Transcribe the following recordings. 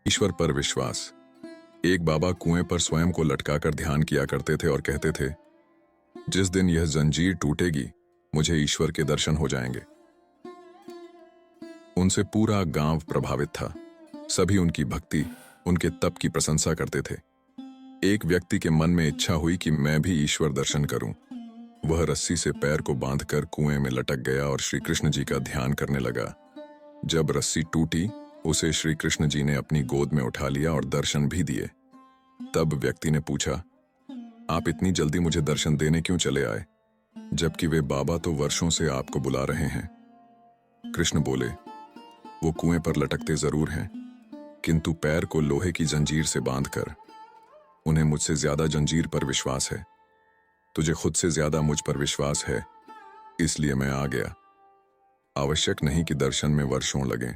ईश्वर पर विश्वास। एक बाबा कुएं पर स्वयं को लटकाकर ध्यान किया करते थे और कहते थे, जिस दिन यह जंजीर टूटेगी मुझे ईश्वर के दर्शन हो जाएंगे। उनसे पूरा गांव प्रभावित था। सभी उनकी भक्ति, उनके तप की प्रशंसा करते थे। एक व्यक्ति के मन में इच्छा हुई कि मैं भी ईश्वर दर्शन करूं। वह रस्सी से पैर को बांधकर कुएं में लटक गया और श्री कृष्ण जी का ध्यान करने लगा। जब रस्सी टूटी, उसे श्री कृष्ण जी ने अपनी गोद में उठा लिया और दर्शन भी दिए। तब व्यक्ति ने पूछा, आप इतनी जल्दी मुझे दर्शन देने क्यों चले आए, जबकि वे बाबा तो वर्षों से आपको बुला रहे हैं। कृष्ण बोले, वो कुएं पर लटकते जरूर हैं, किंतु पैर को लोहे की जंजीर से बांधकर। उन्हें मुझसे ज्यादा जंजीर पर विश्वास है। तुझे खुद से ज्यादा मुझ पर विश्वास है, इसलिए मैं आ गया। आवश्यक नहीं कि दर्शन में वर्षों लगें।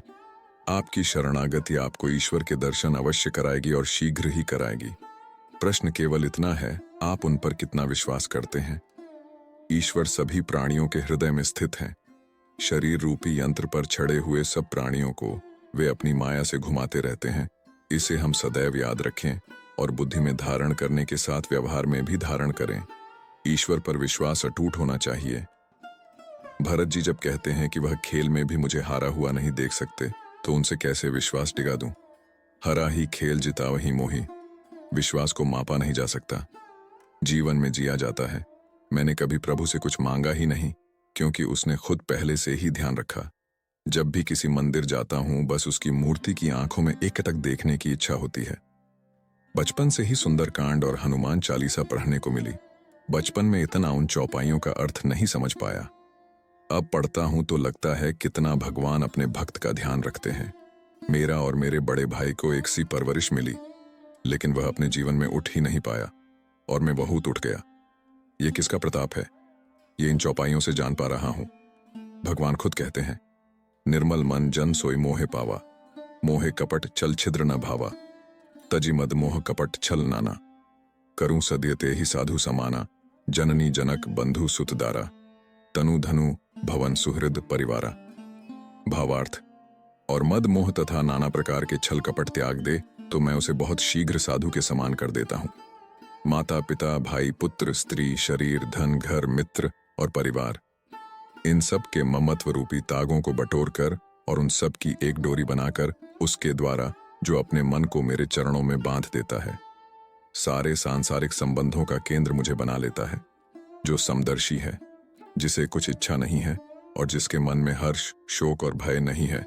आपकी शरणागति आपको ईश्वर के दर्शन अवश्य कराएगी और शीघ्र ही कराएगी। प्रश्न केवल इतना है, आप उन पर कितना विश्वास करते हैं। ईश्वर सभी प्राणियों के हृदय में स्थित हैं। शरीर रूपी यंत्र पर छड़े हुए सब प्राणियों को वे अपनी माया से घुमाते रहते हैं। इसे हम सदैव याद रखें और बुद्धि में धारण करने के साथ व्यवहार में भी धारण करें। ईश्वर पर विश्वास अटूट होना चाहिए। भरत जी जब कहते हैं कि वह खेल में भी मुझे हारा हुआ नहीं देख सकते, तो उनसे कैसे विश्वास टिका दूं। हरा ही खेल, जिता वही मोही। विश्वास को मापा नहीं जा सकता, जीवन में जिया जाता है। मैंने कभी प्रभु से कुछ मांगा ही नहीं, क्योंकि उसने खुद पहले से ही ध्यान रखा। जब भी किसी मंदिर जाता हूं, बस उसकी मूर्ति की आंखों में एकटक देखने की इच्छा होती है। बचपन से ही सुंदरकांड और हनुमान चालीसा पढ़ने को मिली। बचपन में इतना उन चौपाइयों का अर्थ नहीं समझ पाया। अब पढ़ता हूं तो लगता है कितना भगवान अपने भक्त का ध्यान रखते हैं। मेरा और मेरे बड़े भाई को एक सी परवरिश मिली, लेकिन वह अपने जीवन में उठ ही नहीं पाया और मैं बहुत उठ गया। ये किसका प्रताप है, ये इन चौपाइयों से जान पा रहा हूं। भगवान खुद कहते हैं, निर्मल मन जन सोई मोहे पावा, मोहे कपट छल छिद्र न भावा, तजी मद मोह कपट छल नाना, करूं सद्यते ही साधु समाना, जननी जनक बंधु सुतदारा, तनु धनु भवन सुहृद परिवारा। भावार्थ, और मद मोह तथा नाना प्रकार के छल कपट त्याग दे तो मैं उसे बहुत शीघ्र साधु के समान कर देता हूं। माता पिता भाई पुत्र स्त्री शरीर धन घर मित्र और परिवार, इन सब के ममत्व रूपी तागों को बटोर कर और उन सब की एक डोरी बनाकर उसके द्वारा जो अपने मन को मेरे चरणों में बांध देता है, सारे सांसारिक संबंधों का केंद्र मुझे बना लेता है। जो समदर्शी है, जिसे कुछ इच्छा नहीं है और जिसके मन में हर्ष शोक और भय नहीं है,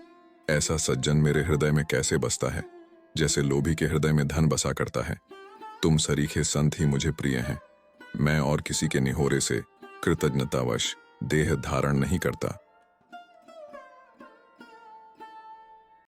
ऐसा सज्जन मेरे हृदय में कैसे बसता है, जैसे लोभी के हृदय में धन बसा करता है। तुम सरीखे संत ही मुझे प्रिय हैं। मैं और किसी के निहोरे से कृतज्ञतावश देह धारण नहीं करता।